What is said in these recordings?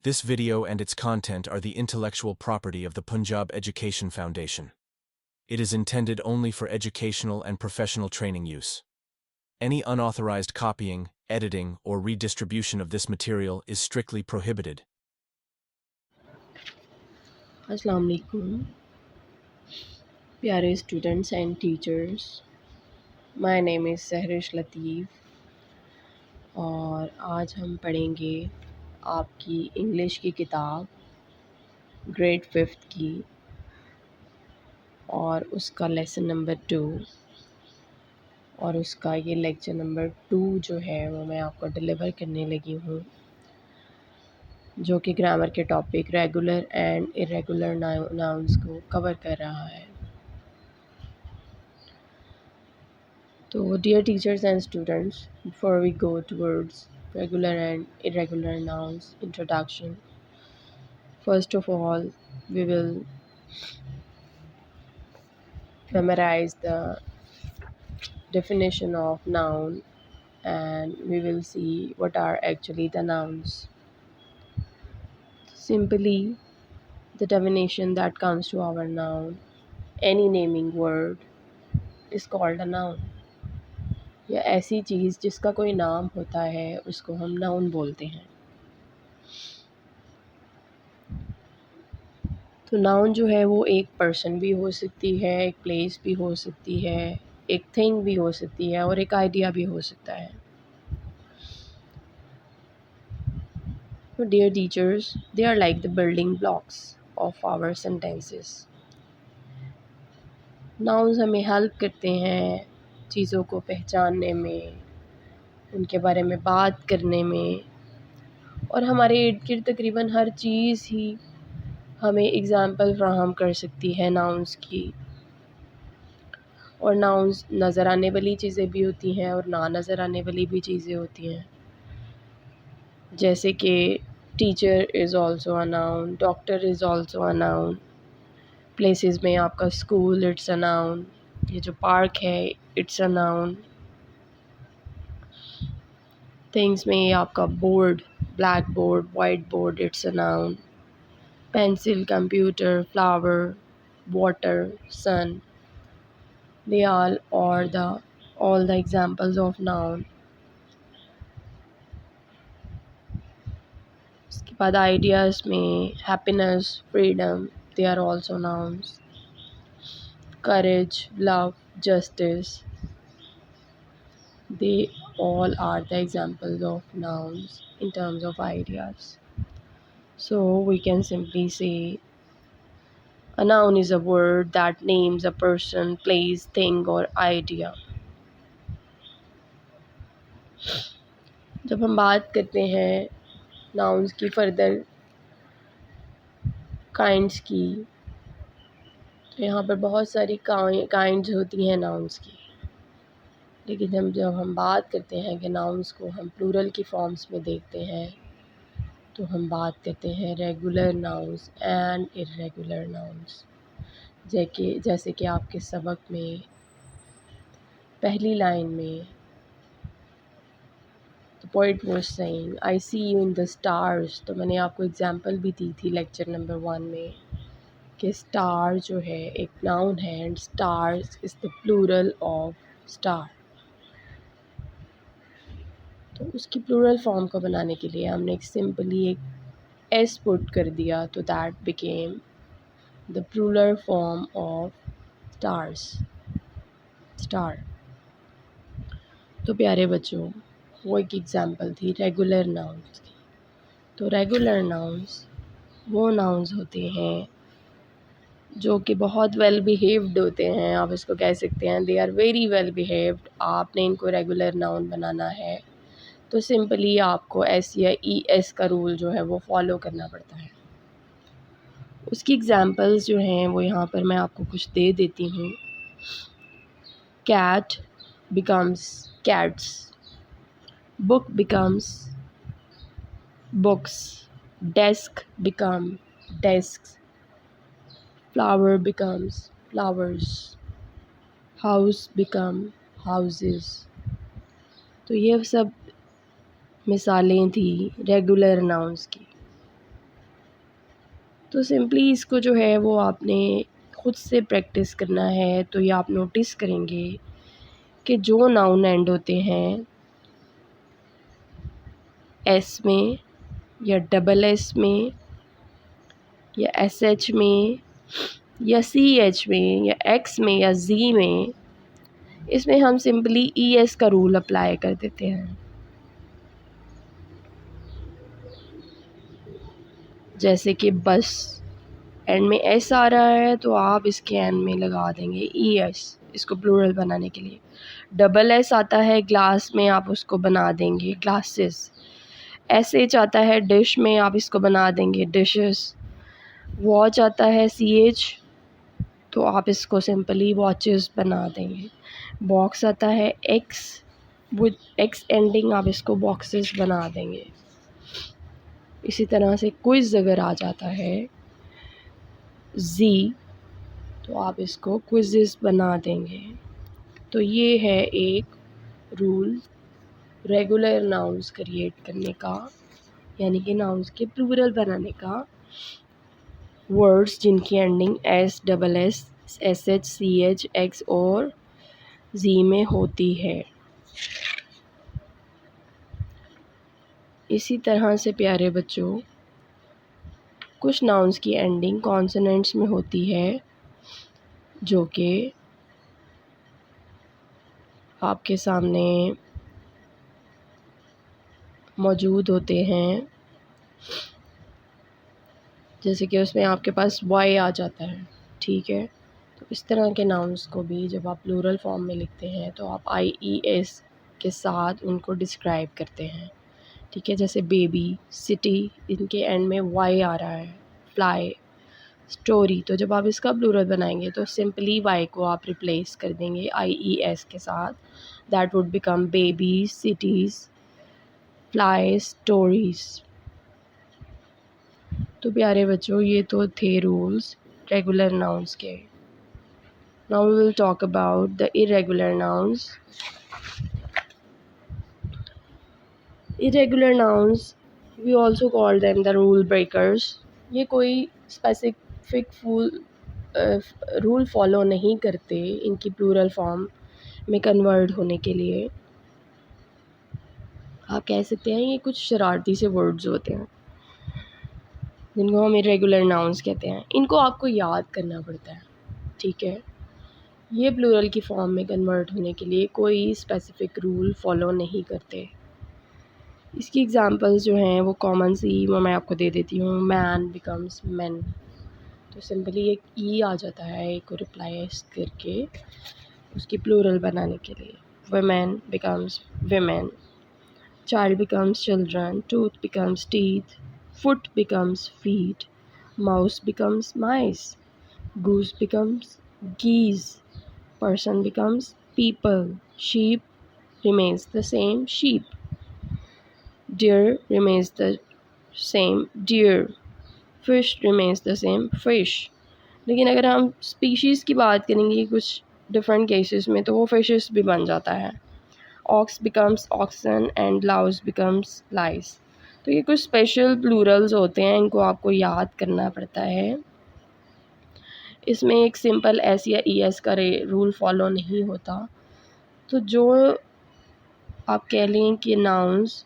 This video and its content are the intellectual property of the Punjab Education Foundation. It is intended only for educational and professional training use. Any unauthorized copying, editing, or redistribution of this material is strictly prohibited. अस्सलाम वालेकुम प्यारे students and teachers. My name is Sehrish Latif और आज हम पढ़ेंगे आपकी English की किताब ग्रेड 5th की और उसका लेसन नंबर 2 और उसका ये लेक्चर नंबर 2 जो है वो मैं आपको डिलीवर करने लगी हूँ, जो कि ग्रामर के topic regular and irregular nouns को कवर कर रहा है। So, dear teachers and students, before we go towards regular and irregular nouns introduction, first of all, we will memorize the definition of noun and we will see what are actually the nouns. Simply, the definition that comes to our noun, any naming word is called a noun. या ऐसी चीज़ जिसका कोई नाम होता है उसको हम noun बोलते हैं। तो नाउन जो है वो एक पर्सन भी हो सकती है, एक प्लेस भी हो सकती है, एक थिंग भी हो सकती है और एक आइडिया भी हो सकता है। तो dear teachers, they are like the building blocks of our sentences. Nouns हमें हेल्प करते हैं चीज़ों को पहचानने में, उनके बारे में बात करने में, और हमारे इर्द गिर्द तकरीबन हर चीज़ ही हमें एग्ज़ाम्पल फ्राहम कर सकती है नाउन्स की। और नाउन्स नज़र आने वाली चीज़ें भी होती हैं और ना नज़र आने वाली भी चीज़ें होती हैं, जैसे कि teacher is also a noun, doctor is also a noun, places में आपका स्कूल इट्स अ नाउन, ये जो पार्क है इट्स अ नाउन, थिंग्स में आपका board, blackboard, whiteboard it's a noun, pencil, computer, flower, water, sun, they all the examples of noun. उसके बाद ideas में happiness, freedom, they are also nouns, courage, love, justice, they all are the examples of nouns in terms of ideas. So we can simply say a noun is a word that names a person, place, thing or idea. जब हम बात करते हैं nouns की further kinds की, तो यहाँ पर बहुत सारी काइंड्स होती हैं नाउन्स की, लेकिन जब हम बात करते हैं कि नाउन्स को हम प्लूरल की फॉर्म्स में देखते हैं तो हम बात करते हैं regular nouns and irregular nouns. जैसे कि आपके सबक में पहली लाइन में the poet was saying I see you in the stars, तो मैंने आपको एग्जांपल भी दी थी लेक्चर नंबर 1 में कि स्टार जो है एक नाउन है and stars is the plural of star. तो उसकी प्लूरल फॉर्म को बनाने के लिए हमने एक सिंपली एक एस पुट कर दिया, तो that became the plural form of stars, star. तो प्यारे बच्चों, वो एक एग्जांपल थी रेगुलर नाउन्स की। तो रेगुलर नाउन्स वो नाउन्स होते हैं जो कि बहुत वेल बिहेव्ड होते हैं, आप इसको कह सकते हैं they are very well behaved. आपने इनको रेगुलर नाउन बनाना है तो सिंपली आपको एस या ई एस का रूल जो है वो फॉलो करना पड़ता है। उसकी एग्जांपल्स जो हैं वो यहाँ पर मैं आपको कुछ दे देती हूँ। Cat becomes cats, book becomes books, desk become desks, flower becomes flowers, house become houses. तो ये सब मिसालें थी रेगुलर नाउन्स की। तो सिंपली इसको जो है वो आपने ख़ुद से प्रैक्टिस करना है। तो ये आप नोटिस करेंगे कि जो नाउन एंड होते हैं एस में या डबल एस में या एस एच में या सी एच में या एक्स में या जी में, इसमें हम सिंपली ई एस का रूल अप्लाई कर देते हैं। जैसे कि बस एंड में एस आ रहा है तो आप इसके एंड में लगा देंगे ई एस, इसको प्लूरल बनाने के लिए। डबल एस आता है ग्लास में, आप उसको बना देंगे ग्लासेस। एस एच आता है डिश में, आप इसको बना देंगे डिशेस। वॉच आता है सी एच, तो आप इसको सिंपली वॉचेस बना देंगे। बॉक्स आता है एक्स विद एक्स एंडिंग, आप इसको बॉक्सेस बना देंगे। इसी तरह से क्विज़ अगर आ जाता है जी, तो आप इसको क्विज़ेस बना देंगे। तो ये है एक रूल रेगुलर नाउन्स क्रिएट करने का, यानी कि नाउन्स के प्लूरल बनाने का। वर्ड्स जिनकी ending S, double S, S H, C H, X और जी में होती है। इसी तरह से प्यारे बच्चों, कुछ नाउन्स की एंडिंग कॉन्सोनेंट्स में होती है जो कि आपके सामने मौजूद होते हैं। जैसे कि उसमें आपके पास वाई आ जाता है, ठीक है। तो इस तरह के नाउन्स को भी जब आप प्लूरल फॉर्म में लिखते हैं तो आप आई ई एस के साथ उनको डिस्क्राइब करते हैं, ठीक है। जैसे बेबी, सिटी, इनके एंड में वाई आ रहा है। फ्लाई, स्टोरी, तो जब आप इसका प्लूरल बनाएंगे तो सिंपली वाई को आप रिप्लेस कर देंगे आई ई एस के साथ। That would become baby, cities, fly, stories. तो प्यारे बच्चों, ये तो थे रूल्स रेगुलर नाउन्स के। Now we will talk about the irregular nouns. Irregular nouns we also call them the rule breakers. ये कोई स्पेसिफिक रूल फॉलो नहीं करते इनकी प्लूरल फॉर्म में कन्वर्ट होने के लिए। आप कह सकते हैं ये कुछ शरारती से वर्ड्स होते हैं जिनको हम इरेगुलर नाउन्स कहते हैं। इनको आपको याद करना पड़ता है, ठीक है। ये प्लूरल की फॉर्म में कन्वर्ट होने के लिए कोई स्पेसिफिक रूल फॉलो नहीं करते। इसकी एग्जांपल्स जो हैं वो कॉमन सी वो मैं आपको दे देती हूँ। मैन बिकम्स मैन, तो सिंपली एक ई आ जाता है एक को रिप्लेस करके उसकी प्लूरल बनाने के लिए। Women becomes women, child becomes children, tooth becomes teeth, foot becomes feet, mouse becomes mice, goose becomes geese, person becomes people, sheep remains the same sheep, deer remains the same deer, fish remains the same fish। लेकिन अगर हम species की बात करेंगे कुछ different cases में, तो वो फिशेस भी बन जाता है। Ox becomes oxen and louse becomes lice. तो ये कुछ स्पेशल प्लूरल्स होते हैं, इनको आपको याद करना पड़ता है। इसमें एक सिंपल एस या ई एस का रूल फॉलो नहीं होता। तो जो आप कह लें कि नाउन्स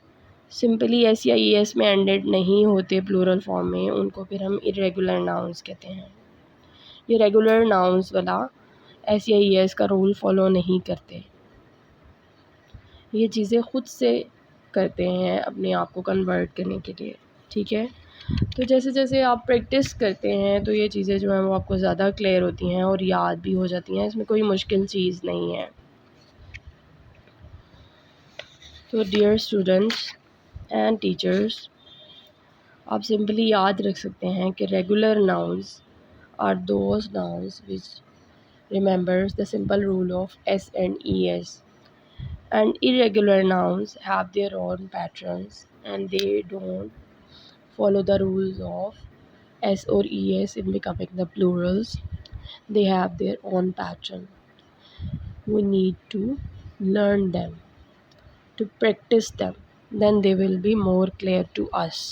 सिंपली एस या ई एस में एंडेड नहीं होते प्लूरल फॉर्म में, उनको फिर हम इरेगुलर नाउन्स कहते हैं। ये रेगुलर नाउन्स वाला एस या ई एस का रूल फॉलो नहीं करते, ये चीज़ें ख़ुद से करते हैं अपने आप को कन्वर्ट करने के लिए, ठीक है। तो जैसे जैसे आप प्रैक्टिस करते हैं तो ये चीज़ें जो हैं वो आपको ज़्यादा क्लियर होती हैं और याद भी हो जाती हैं। इसमें कोई मुश्किल चीज़ नहीं है। तो डियर स्टूडेंट्स एंड टीचर्स, आप सिंपली याद रख सकते हैं कि regular nouns are those nouns which remembers the simple rule of S and E S, and irregular nouns have their own patterns and they don't follow the rules of s or es in becoming the plurals. They have their own pattern. We need to learn them, to practice them, then they will be more clear to us.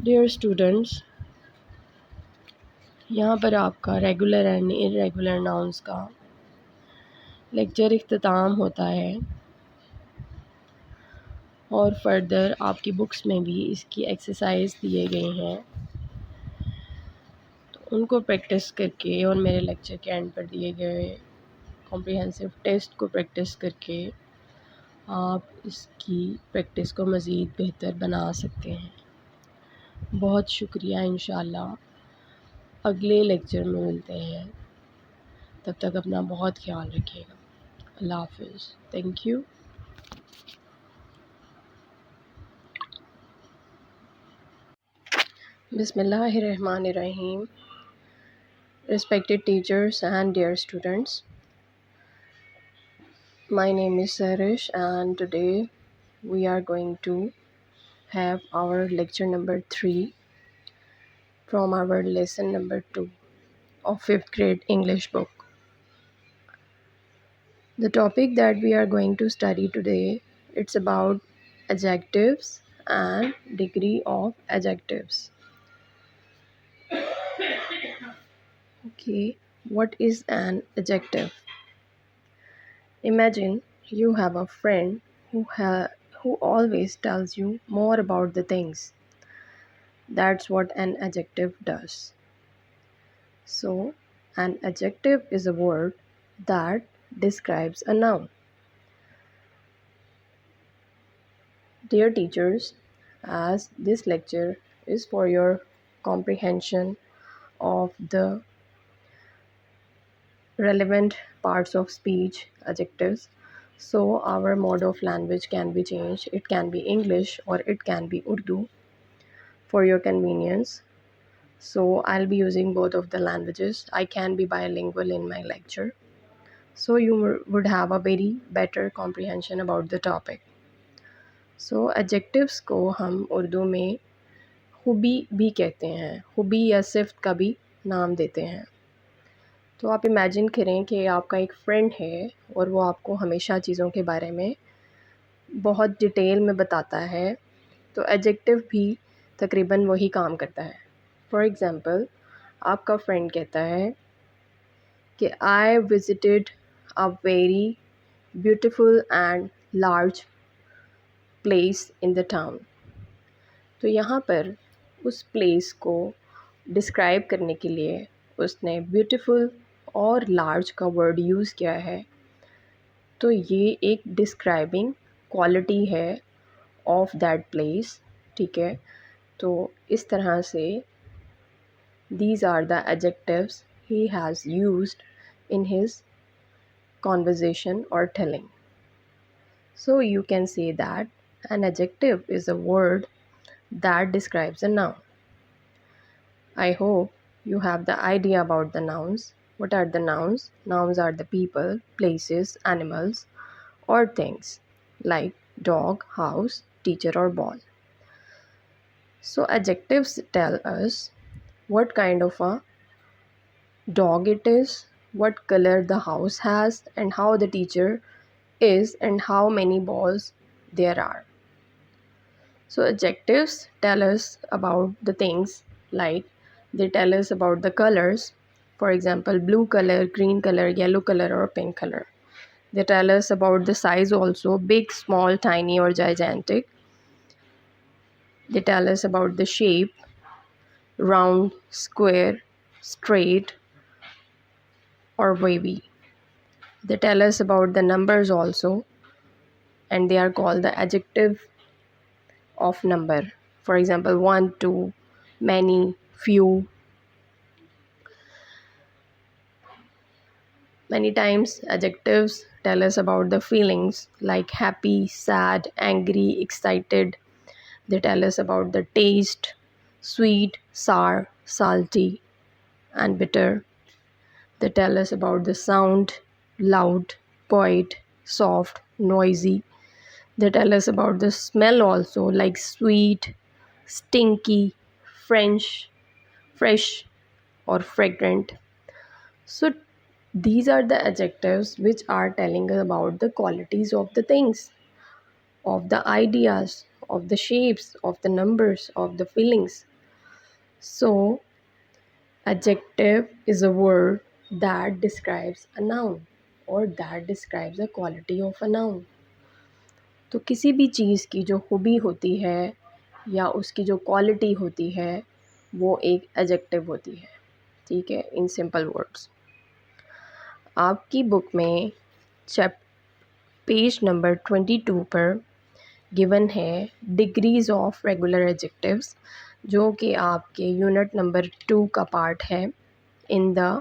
Dear students, यहाँ पर आपका regular and irregular nouns का lecture इख्तिताम होता है और further आपकी books में भी इसकी एक्सरसाइज दिए गए हैं, तो उनको प्रैक्टिस करके और मेरे लेक्चर के एंड पर दिए गए कॉम्प्रिहेंसिव टेस्ट को प्रैक्टिस करके आप इसकी प्रैक्टिस को मज़ीद बेहतर बना सकते हैं। बहुत शुक्रिया। इंशाल्लाह अगले लेक्चर में मिलते हैं। तब तक अपना बहुत ख्याल रखिएगा। अल्लाह हाफिज़। Thank you. बिस्मिल्लाहिर्रहमानिर्रहीम। Respected teachers and dear students, my name is Sarish and today we are going to have our lecture number 3 from our lesson number 2 of 5th grade English book. The topic that we are going to study today, it's about adjectives and degree of adjectives. Okay, what is an adjective? Imagine you have a friend who always tells you more about the things. That's what an adjective does. So, an adjective is a word that describes a noun. Dear teachers, as this lecture is for your comprehension of the relevant parts of speech, adjectives, so our mode of language can be changed. It can be English or it can be Urdu for your convenience. So I'll be using both of the languages. I can be bilingual in my lecture, so you would have a very better comprehension about the topic. So adjectives को हम उर्दू में खूबी भी कहते हैं, खूबी या सिफ्त का भी नाम देते हैं। तो आप इमेजिन करें कि आपका एक फ्रेंड है और वो आपको हमेशा चीज़ों के बारे में बहुत डिटेल में बताता है, तो एडजेक्टिव भी तकरीबन वही काम करता है। फॉर एग्ज़ाम्पल, आपका फ्रेंड कहता है कि I visited a very beautiful and large place in the town. तो यहाँ पर उस प्लेस को डिस्क्राइब करने के लिए उसने ब्यूटीफुल और लार्ज का वर्ड यूज़ किया है। तो ये एक डिस्क्राइबिंग क्वालिटी है ऑफ दैट प्लेस, ठीक है। तो इस तरह से these are the adjectives he has used in his conversation or telling. So you can say that an adjective is a word that describes a noun. I hope you have the idea about the nouns. What are the nouns? Nouns are the people, places, animals, or things like dog, house, teacher, or ball. So adjectives tell us what kind of a dog it is, what color the house has, and how the teacher is, and how many balls there are. So adjectives tell us about the things, like they tell us about the colors. For example, blue color, green color, yellow color, or pink color. They tell us about the size also, big, small, tiny, or gigantic. They tell us about the shape, round, square, straight, or wavy. They tell us about the numbers also, and they are called the adjective of number. For example, 1, 2, many, few. Many times adjectives tell us about the feelings like happy, sad, angry, excited. They tell us about the taste, sweet, sour, salty, and bitter. They tell us about the sound, loud, quiet, soft, noisy. They tell us about the smell also, like sweet, stinky, fresh, or fragrant. So these are the adjectives which are telling us about the qualities of the things, of the ideas, of the shapes, of the numbers, of the feelings. So, adjective is a word that describes a noun or that describes a quality of a noun. तो किसी भी चीज़ की जो खूबी होती है या उसकी जो क्वालिटी होती है वो एक एडजेक्टिव होती है, ठीक है, इन सिंपल वर्ड्स। आपकी बुक में पेज नंबर 22 पर गिवन है डिग्रीज़ ऑफ रेगुलर एडजेक्टिव्स, जो कि आपके यूनिट नंबर 2 का पार्ट है in the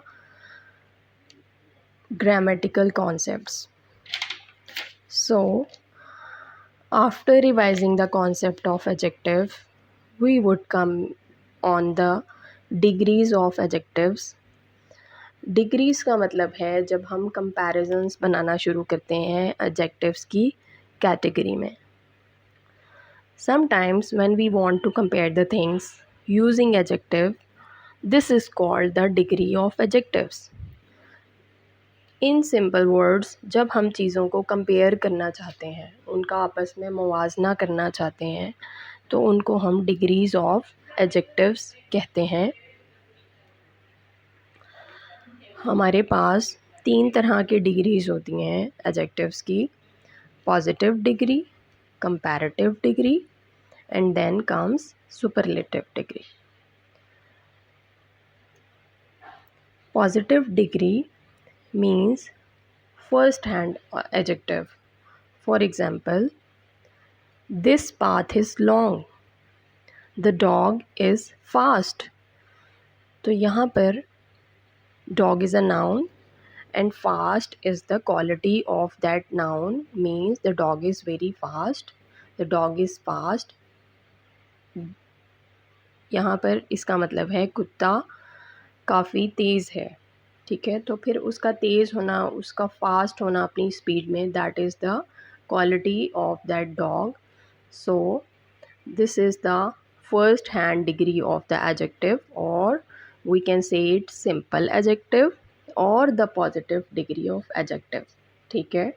grammatical concepts. So, after revising the concept of adjective, we would come on the degrees of adjectives. Degrees का मतलब है जब हम comparisons बनाना शुरू करते हैं adjectives की category में. Sometimes when we want to compare the things using adjective, this is called the degree of adjectives. In simple words, जब हम चीज़ों को कंपेयर करना चाहते हैं, उनका आपस में मुवाजना करना चाहते हैं, तो उनको हम डिग्रीज़ ऑफ एडजेक्टिव्स कहते हैं। हमारे पास 3 तरह की डिग्रीज़ होती हैं एडजेक्टिव्स की, positive degree, comparative degree and then comes superlative degree. Positive degree means first hand adjective. For example, this path is long, the dog is fast. तो यहाँ पर dog is a noun and fast is the quality of that noun, means the dog is very fast, the dog is fast. यहाँ पर इसका मतलब है कुत्ता काफ़ी तेज़ है, ठीक है। तो फिर उसका तेज़ होना, उसका फास्ट होना अपनी स्पीड में, that is the quality of that dog. So this is the first hand degree of the adjective, और we can say it simple adjective और the positive degree of adjective, ठीक है।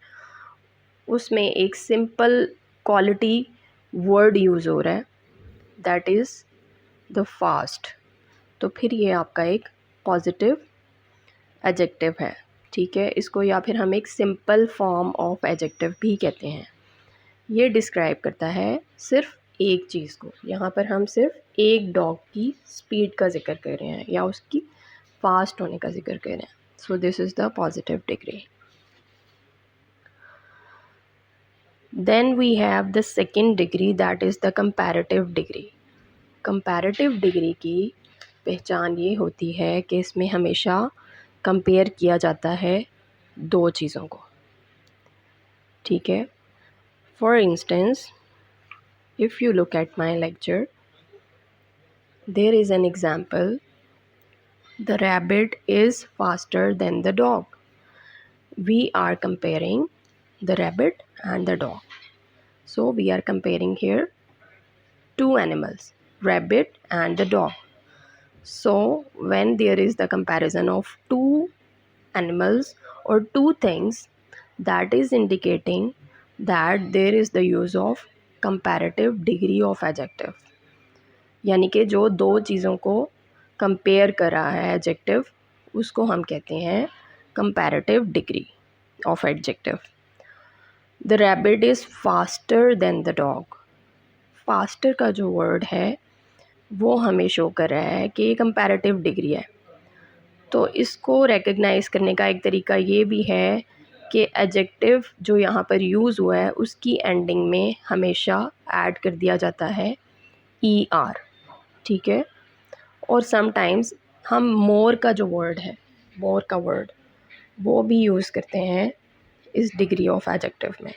उसमें एक सिंपल क्वालिटी वर्ड यूज़ हो रहा है, that is the fast, तो फिर ये आपका एक पॉजिटिव एडजेक्टिव है, ठीक है। इसको या फिर हम एक सिंपल फॉर्म ऑफ एडजेक्टिव भी कहते हैं। ये डिस्क्राइब करता है सिर्फ एक चीज़ को। यहाँ पर हम सिर्फ एक डॉग की स्पीड का जिक्र कर रहे हैं या उसकी फास्ट होने का जिक्र कर रहे हैं। So this is the positive degree. Then we have the second degree, that is the comparative degree. Comparative degree की पहचान ये होती है कि इसमें हमेशा कंपेयर किया जाता है दो चीज़ों को, ठीक है। For instance, if you look at my lecture, there is an example, the rabbit is faster than the dog. We are comparing the rabbit and the dog, so we are comparing here two animals, rabbit and the dog. So when there is the comparison of two animals or two things, that is indicating that there is the use of comparative degree of adjective. यानी कि जो दो चीज़ों को compare कर रहा है adjective, उसको हम कहते हैं comparative degree of adjective. The rabbit is faster than the dog. Faster का जो वर्ड है वो हमें शो कर रहा है कि ये कंपैरेटिव डिग्री है। तो इसको रिकग्नाइज़ करने का एक तरीका ये भी है कि एडजेक्टिव जो यहाँ पर यूज़ हुआ है उसकी एंडिंग में हमेशा ऐड कर दिया जाता है ER, ठीक है। और समटाइम्स हम मोर का जो वर्ड है, मोर का वर्ड, वो भी यूज़ करते हैं इस डिग्री ऑफ एडजेक्टिव में।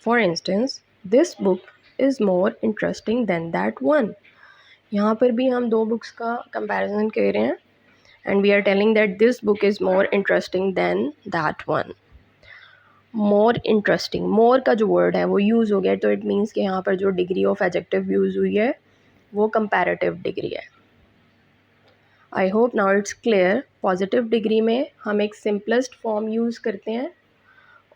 For instance, this book is more interesting than that one. यहाँ पर भी हम दो बुक्स का कंपैरिजन कर रहे हैं and we are telling that this book is more interesting than that one. More interesting, more का जो वर्ड है वो यूज़ हो गया, तो इट मीन्स कि यहाँ पर जो डिग्री ऑफ एडजेक्टिव यूज़ हुई है वो कंपैरेटिव डिग्री है। I hope now it's clear. Positive degree में हम एक सिंपलेस्ट फॉर्म यूज़ करते हैं,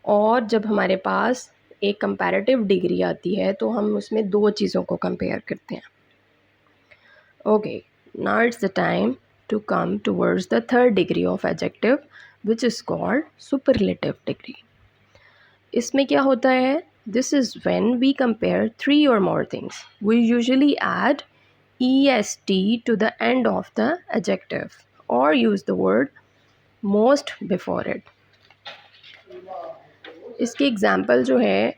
और जब हमारे पास एक कंपैरेटिव डिग्री आती है तो हम उसमें दो चीज़ों को कंपेयर करते हैं। Okay, Now it's the time to come towards the third degree of adjective, which is called superlative degree. इसमें क्या होता है? This is when we compare 3 or more things. We usually add est to the end of the adjective or use the word most before it. इसकी example जो है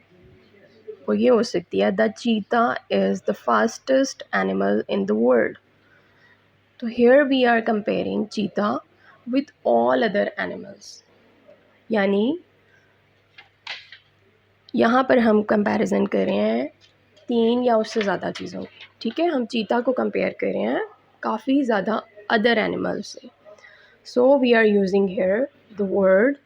वो ये हो सकती है, the cheetah is the fastest animal in the world. तो here we are comparing cheetah with all other animals. यानी यहाँ पर हम कंपैरिजन कर रहे हैं 3 या उससे ज़्यादा चीज़ों की. ठीक है, हम चीता को कंपेयर कर रहे हैं काफ़ी ज़्यादा अदर एनिमल्स से. So we are using here the word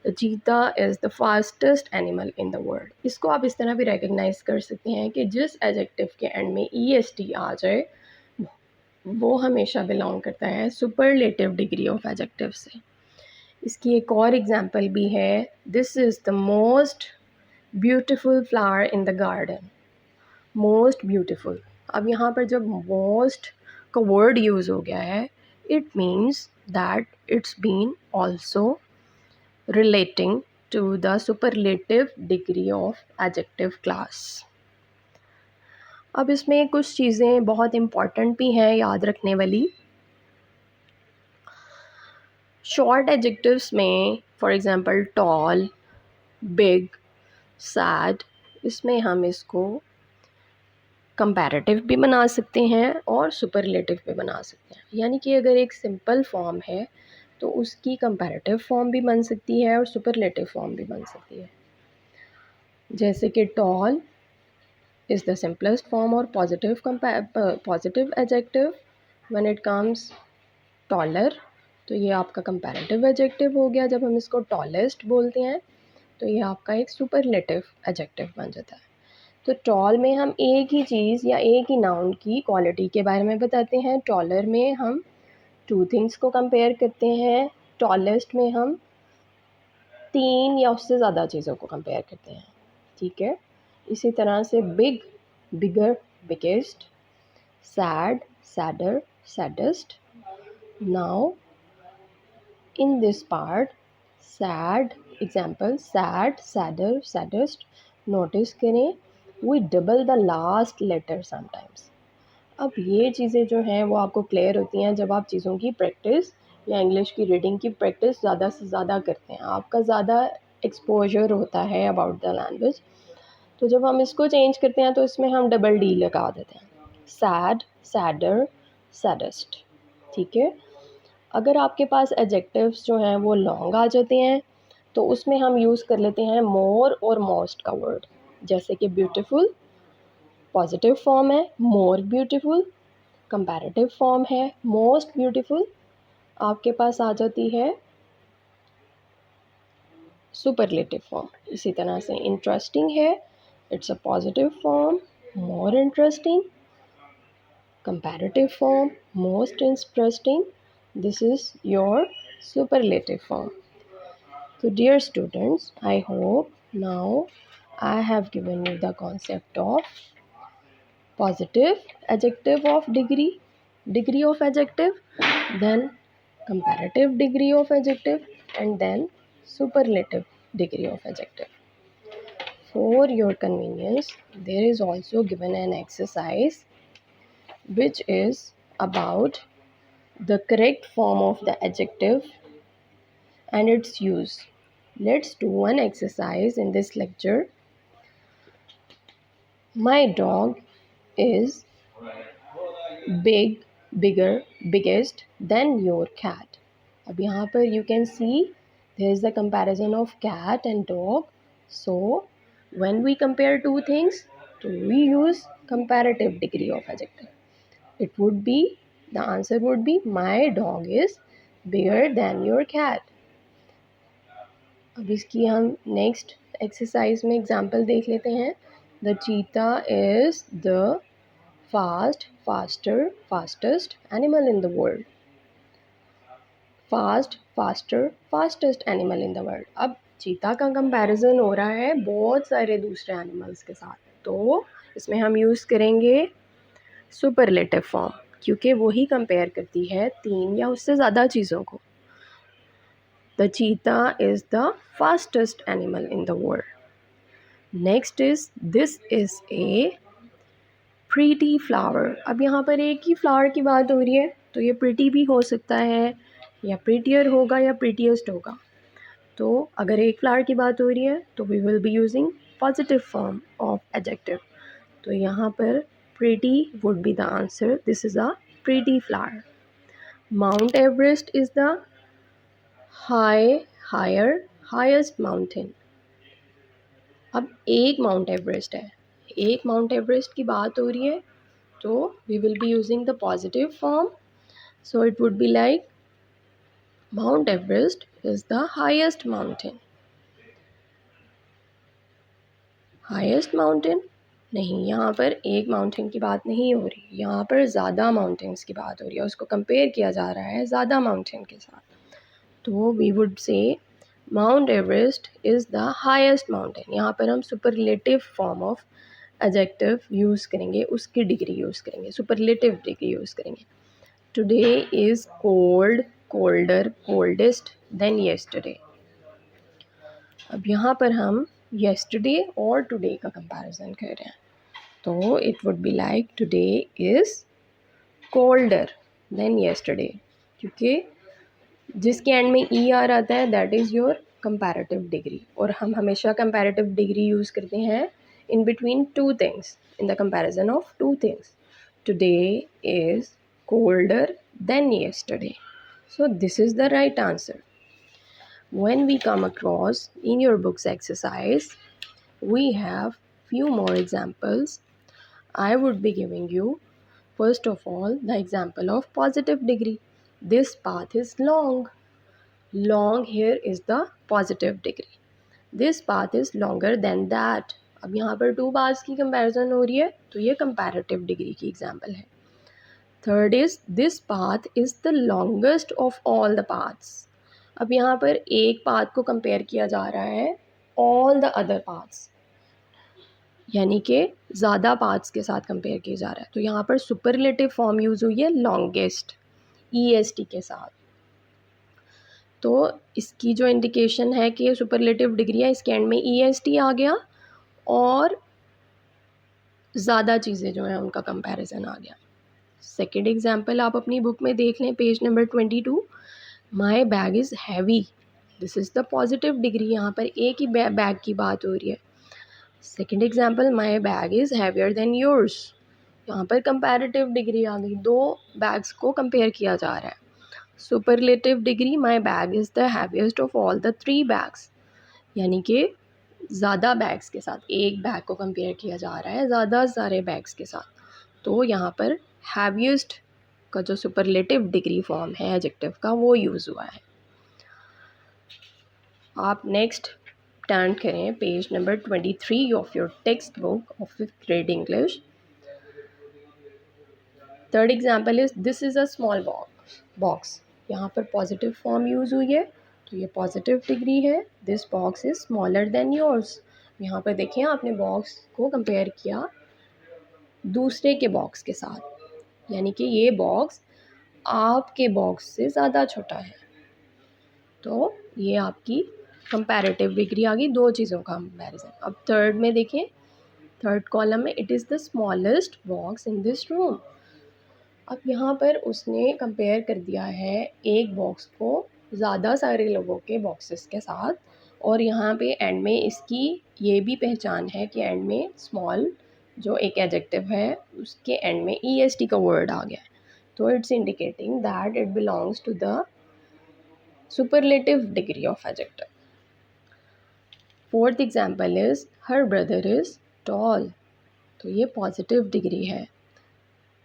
the cheetah is the fastest animal in the world. इसको आप इस तरह भी रिकग्नाइज कर सकते हैं कि जिस एडजेक्टिव के एंड में est आ जाए वो हमेशा बिलोंग करता है सुपरलेटिव डिग्री ऑफ एडजेक्टिव से. इसकी एक और एग्जांपल भी है, this is the most beautiful flower in the garden. Most beautiful. अब यहाँ पर जब मोस्ट का वर्ड यूज़ हो गया है, it means that it's been also relating to the superlative degree of adjective class. अब इसमें कुछ चीज़ें बहुत इम्पॉर्टेंट भी हैं याद रखने वाली. शॉर्ट एडजेक्टिव्स में for example tall, big, sad, इसमें हम इसको कंपैरेटिव भी बना सकते हैं और सुपरलेटिव भी बना सकते हैं. यानी कि अगर एक सिंपल फॉर्म है तो उसकी कंपैरेटिव फॉर्म भी बन सकती है और सुपरलेटिव फॉर्म भी बन सकती है. जैसे कि tall is the simplest form और positive adjective when it comes taller. तो ये आपका कंपैरेटिव एडजेक्टिव हो गया. जब हम इसको टॉलेस्ट बोलते हैं तो ये आपका एक सुपरलेटिव एडजेक्टिव बन जाता है. तो टॉल में हम एक ही चीज़ या एक ही नाउन की क्वालिटी के बारे में बताते हैं. टॉलर में हम 2 थिंग्स को कंपेयर करते हैं. टॉलेस्ट में हम 3 या उससे ज़्यादा चीज़ों को कंपेयर करते हैं. ठीक है, इसी तरह से big, bigger, biggest, sad, sadder, saddest. Now in this part sad example, sad, sadder, saddest. Notice करें we double the last letter sometimes. अब ये चीज़ें जो हैं वो आपको क्लियर होती हैं जब आप चीज़ों की प्रैक्टिस या इंग्लिश की रीडिंग की प्रैक्टिस ज़्यादा से ज़्यादा करते हैं. आपका ज़्यादा एक्सपोजर होता है अबाउट द लैंग्वेज. तो जब हम इसको चेंज करते हैं तो इसमें हम डबल डी लगा देते हैं. Sad, sadder, saddest. ठीक है, अगर आपके पास एडजेक्टिव्स जो हैं वो लॉन्ग आ जाते हैं तो उसमें हम यूज़ कर लेते हैं मोर और मोस्ट का वर्ड. जैसे कि ब्यूटीफुल पॉजिटिव फॉर्म है मोर ब्यूटीफुल, कंपैरेटिव फॉर्म है मोस्ट ब्यूटीफुल. आपके पास आ जाती है सुपरलेटिव फॉर्म. इसी तरह से इंटरेस्टिंग है, it's a positive form more interesting. Comparative form most interesting. This is your superlative form. So dear students, I hope now I have given you the concept of positive adjective of degree of adjective, then comparative degree of adjective, and then superlative degree of adjective. For your convenience, there is also given an exercise which is about the correct form of the adjective and its use. Let's do one exercise in this lecture. My dog is big, bigger, biggest than your cat. अब यहाँ पर you can see there is the comparison of cat and dog. So when we compare two things, we use comparative degree of adjective. The answer would be my dog is bigger than your cat. अब इसकी हम next exercise में example देख लेते हैं. The cheetah is the fastest animal in the world. Fastest animal in the world. अब चीता का कंपैरिजन हो रहा है बहुत सारे दूसरे एनिमल्स के साथ, तो इसमें हम यूज़ करेंगे सुपरलेटिव फॉर्म. क्योंकि वही कंपेयर करती है 3 या उससे ज़्यादा चीज़ों को। The cheetah is the fastest animal in the world. Next is this is a pretty flower. अब यहाँ पर एक ही फ्लावर की बात हो रही है, तो ये प्रीटी भी हो सकता है, या प्रीटियर होगा, या प्रीटिएस्ट होगा। तो अगर एक फ्लावर की बात हो रही है तो we will be using positive form of adjective. तो यहाँ पर pretty would be the answer. This is a pretty flower. Mount Everest is the highest mountain. अब एक माउंट एवरेस्ट है, एक माउंट एवरेस्ट की बात हो रही है, तो we will be using the positive form. So it would be like Mount Everest is the highest mountain. Highest mountain नहीं, यहाँ पर एक माउंटेन की बात नहीं हो रही, यहाँ पर ज़्यादा माउंटेन्स की बात हो रही है, उसको कंपेयर किया जा रहा है ज़्यादा माउंटेन के साथ। तो we would say Mount Everest is the highest mountain. यहाँ पर हम superlative form of adjective use करेंगे, उसकी डिग्री यूज़ करेंगे, सुपरलेटिव डिग्री यूज़ करेंगे। Today is cold, colder, coldest than yesterday. अब यहाँ पर हम येस्टरडे और टुडे का कंपैरिजन कर रहे हैं, तो it would be like today is colder than yesterday, क्योंकि जिसके एंड में ई आर आता है that is your comparative degree, और हम हमेशा कंपैरेटिव डिग्री यूज़ करते हैं in between two things, in the comparison of two things. Today is colder than yesterday, so this is the right answer. When we come across in your books exercise, we have few more examples. I would be giving you first of all the example of positive degree. This path is long. Long here is the positive degree. This path is longer than that. अब यहाँ पर to paths की comparison हो रही है, तो ये comparative degree की एग्जाम्पल है। Third is this path is the longest of all the paths. अब यहाँ पर एक पाथ को कंपेयर किया जा रहा है ऑल द अदर पाथ्स, यानी कि ज़्यादा पाथ्स के साथ कंपेयर किया जा रहा है। तो यहाँ पर सुपरलेटिव फॉर्म यूज़ हुई है लॉन्गेस्ट, EST के साथ। तो इसकी जो इंडिकेशन है कि ये सुपरलेटिव डिग्री है, इसके एंड में EST आ गया और ज़्यादा चीज़ें जो हैं उनका कंपैरिजन आ गया। सेकेंड एग्जाम्पल आप अपनी बुक में देख लें, page number 22। My bag is heavy, this is the positive degree. यहाँ पर एक ही बैग की बात हो रही है। Second example, my bag is heavier than yours, यहाँ पर कंपैरेटिव डिग्री आ गई, दो बैग्स को कंपेयर किया जा रहा है। Superlative degree, my bag is the heaviest of all the 3 bags, यानी कि ज़्यादा बैग्स के साथ, एक बैग को कंपेयर किया जा रहा है ज़्यादा सारे बैग्स के साथ। तो यहाँ पर हैवीएस्ट का जो सुपरलेटिव डिग्री फॉर्म है एडजेक्टिव का, वो यूज़ हुआ है। आप नेक्स्ट टर्न करें page number 23 of your text book of 5th grade English. Third example is this is a small box. यहाँ पर पॉजिटिव फॉर्म यूज़ हुई है, तो ये पॉजिटिव डिग्री है। This box is smaller than yours. यहाँ पर देखें, आपने बॉक्स को कंपेयर किया दूसरे के बॉक्स के साथ, यानी कि ये बॉक्स आपके बॉक्स से ज़्यादा छोटा है, तो ये आपकी कंपैरेटिव डिग्री आ गई, दो चीज़ों का कंपैरिजन। अब थर्ड में देखें, थर्ड कॉलम में it is the smallest box in this room. अब यहाँ पर उसने कंपेयर कर दिया है एक बॉक्स को ज़्यादा सारे लोगों के बॉक्सेस के साथ, और यहाँ पे एंड में इसकी ये भी पहचान है कि एंड में स्मॉल जो एक एडजेक्टिव है उसके एंड में EST का वर्ड आ गया है, तो it's indicating that it belongs to the superlative degree of adjective. Fourth example is her brother is tall, तो ये पॉजिटिव डिग्री है।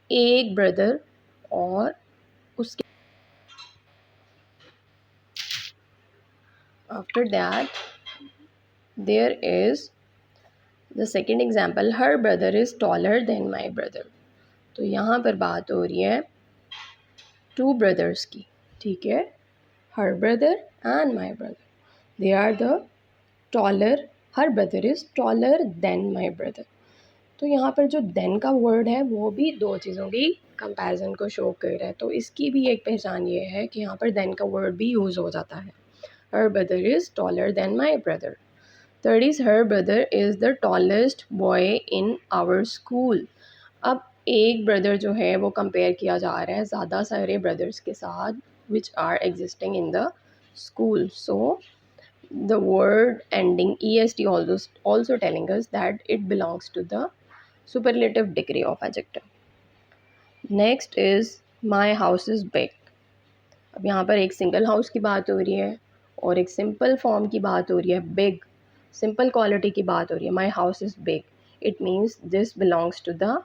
एक ब्रदर और उसके after that there is the second example, her brother is taller than my brother. तो यहाँ पर बात हो रही है टू ब्रदर्स की, ठीक है, her brother and my brother, they are the taller, her brother is taller than my brother. तो यहाँ पर जो देन का वर्ड है वो भी दो चीज़ों की कंपैरिजन को शो कर रहा है। तो इसकी भी एक पहचान ये है कि यहाँ पर देन का वर्ड भी यूज़ हो जाता है। Her brother is taller than my brother. Third is her brother is the tallest boy in our school. अब एक ब्रदर जो है वो कंपेयर किया जा रहा है ज़्यादा सारे ब्रदर्स के साथ which are existing in the school. So the word ending est also telling us that it belongs to the superlative degree of adjective. Next is my house is big. अब यहाँ पर एक सिंगल हाउस की बात हो रही है और एक सिंपल फॉर्म की बात हो रही है, बिग सिंपल क्वालिटी की बात हो रही है। My house is big, it means this belongs to the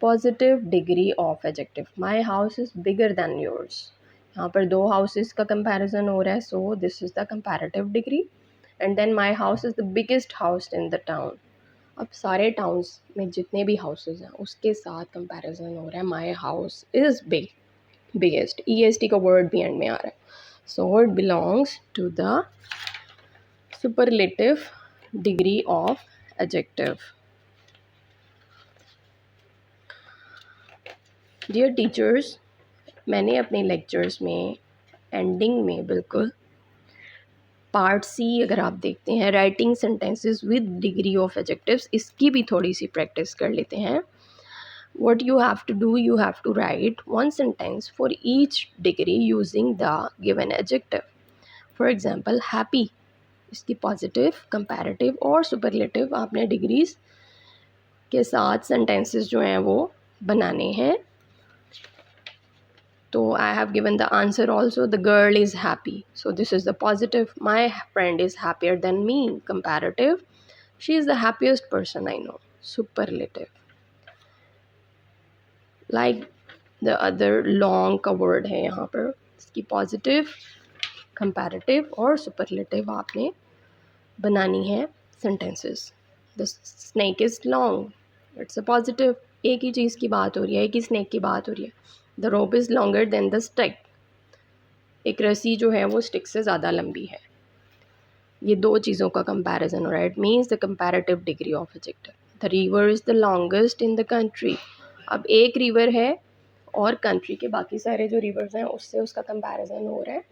positive degree of adjective. My house is bigger than yours. यहाँ पर दो हाउसेस का कंपैरिजन हो रहा है, so this is the comparative degree. And then my house is the biggest house in the town. अब सारे towns में जितने भी हाउसेस हैं उसके साथ कंपैरिजन हो रहा है। My house is big, biggest, EST का वर्ड भी एंड में आ रहा है। So it belongs to the superlative degree of adjective. Dear teachers, मैंने अपने लेक्चर्स में एंडिंग में बिल्कुल पार्ट सी अगर आप देखते हैं writing sentences with degree of adjectives, इसकी भी थोड़ी सी प्रैक्टिस कर लेते हैं। What you have to do, you have to write one sentence for each degree using the given adjective. For example, happy, इसकी पॉजिटिव, कंपैरेटिव और सुपरलेटिव आपने degrees के साथ सेंटेंसेस जो हैं वो बनाने हैं। तो I have given the answer also. The girl is happy, so this is the positive. My friend is happier than me, comparative. She is the happiest person I know, superlative. Like the other long का word है यहाँ पर, इसकी positive, comparative और superlative आपने बनानी है sentences. The snake is long, it's a positive, एक ही चीज़ की बात हो रही है, एक ही स्नेक की बात हो रही है। The rope is longer than the stick, एक रस्सी जो है वो स्टिक से ज़्यादा लंबी है। ये दो चीज़ों का कंपैरिजन हो रहा है। It means the comparative degree of adjective. The river is the longest in the country. अब एक रिवर है और कंट्री के बाकी सारे जो रिवर्स हैं उससे उसका कंपैरिजन हो रहा है।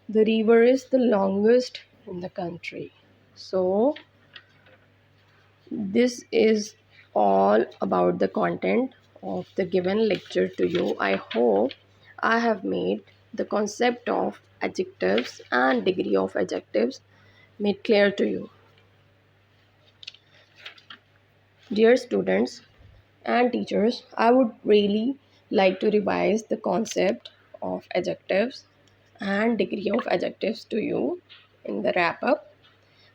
The river is the longest in the country. So this is all about the content of the given lecture to you. I hope I have made the concept of adjectives and degree of adjectives made clear to you. Dear students and teachers, I would really like to revise the concept of adjectives and degree of adjectives to you in the wrap up,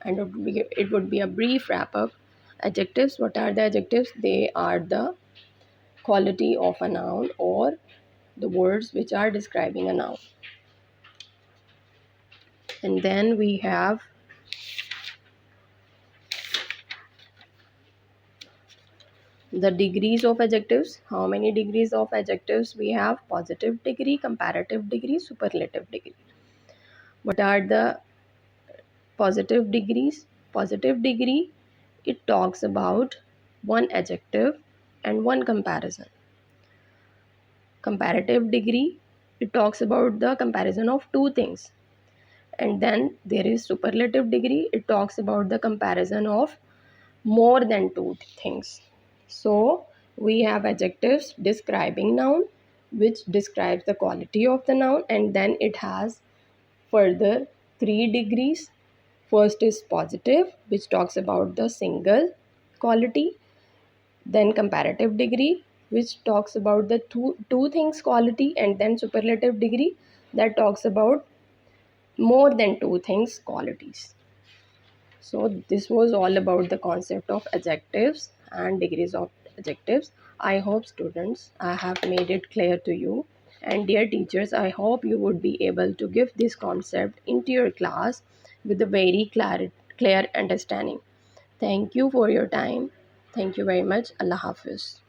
and it would be a brief wrap up. Adjectives, what are the adjectives? They are the quality of a noun or the words which are describing a noun. And then we have the degrees of adjectives. How many degrees of adjectives we have? Positive degree, comparative degree, superlative degree. What are the positive degrees? Positive degree, it talks about one adjective and one comparison. Comparative degree, it talks about the comparison of two things. And then there is superlative degree, it talks about the comparison of more than two things. So we have adjectives describing noun, which describes the quality of the noun, and then it has further 3 degrees. First is positive, which talks about the single quality. Then comparative degree, which talks about the two things quality, and then superlative degree that talks about more than two things qualities. So this was all about the concept of adjectives and degrees of adjectives. I hope students, I have made it clear to you. And dear teachers, I hope you would be able to give this concept into your class with a very clear understanding. Thank you for your time. Thank you very much. Allah Hafiz.